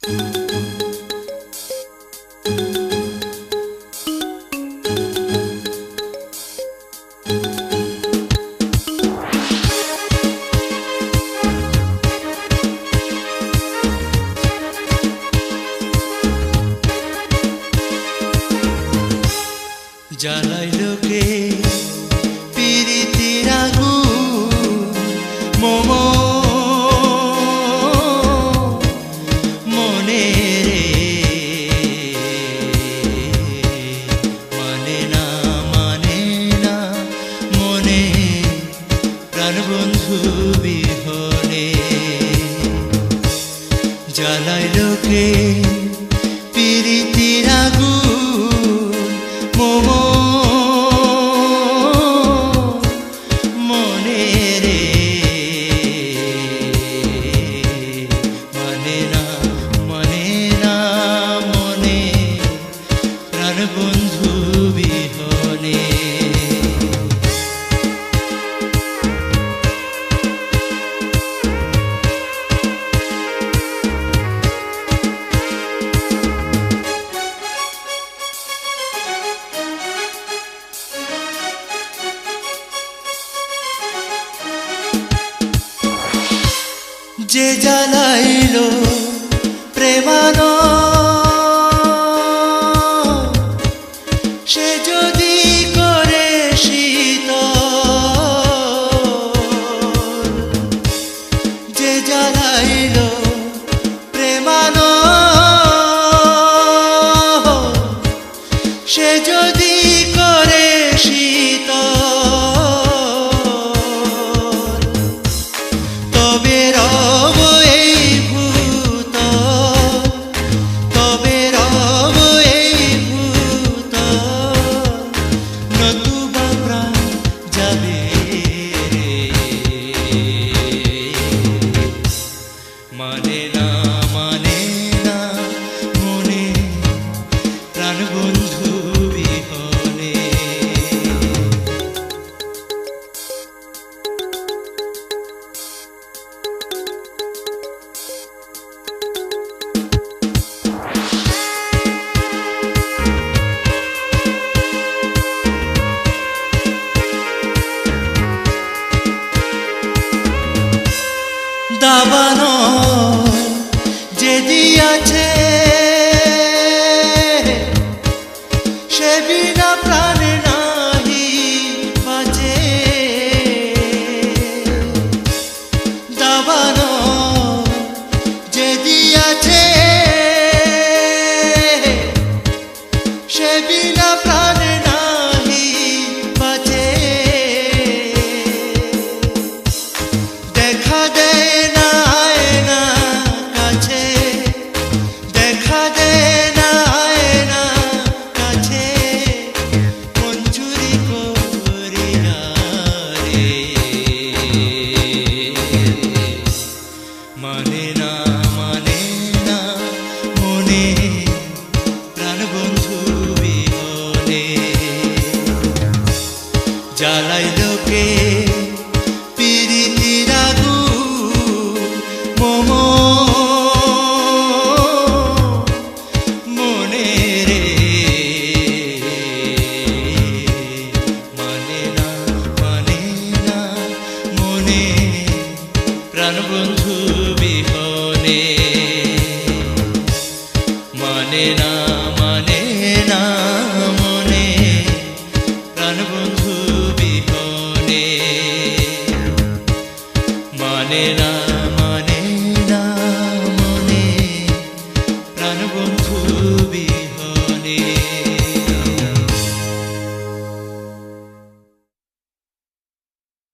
জ্বালাইল কে পিরিতির আগুন মোমো মনে রে মানে না মনে প্রাণ বন্ধু বিহনে জ্বালাইল কে পিরিতির আগুন মোমো বন্ধু বিহনে যে জ্বালাইল প্রেমানো সে যদি করে শীতল যে জ্বালাইল প্রেমানো সে যদি করে শীতল তবে রব এই ভূত তবে রব এই ভূত নতুবা প্রাণ যাবে মানে না মনে প্রাণ বন্ধু বিহনে দাবানো যে দিয়াছে সে বিনা প্রাণে নাহি বাঁচে দাবানো যে দিয়াছে সে বিনা প্রাণে নাহি বাঁচে দেখা দেয় মানে না মনে প্রাণ বন্ধু বিহনে জ্বালাইল কে পিরিতির আগুন মোমো মনে রে মানে না মনে প্রাণ বন্ধু বিহনে মানে না মনে প্রাণ বন্ধু বিহনে মানে না।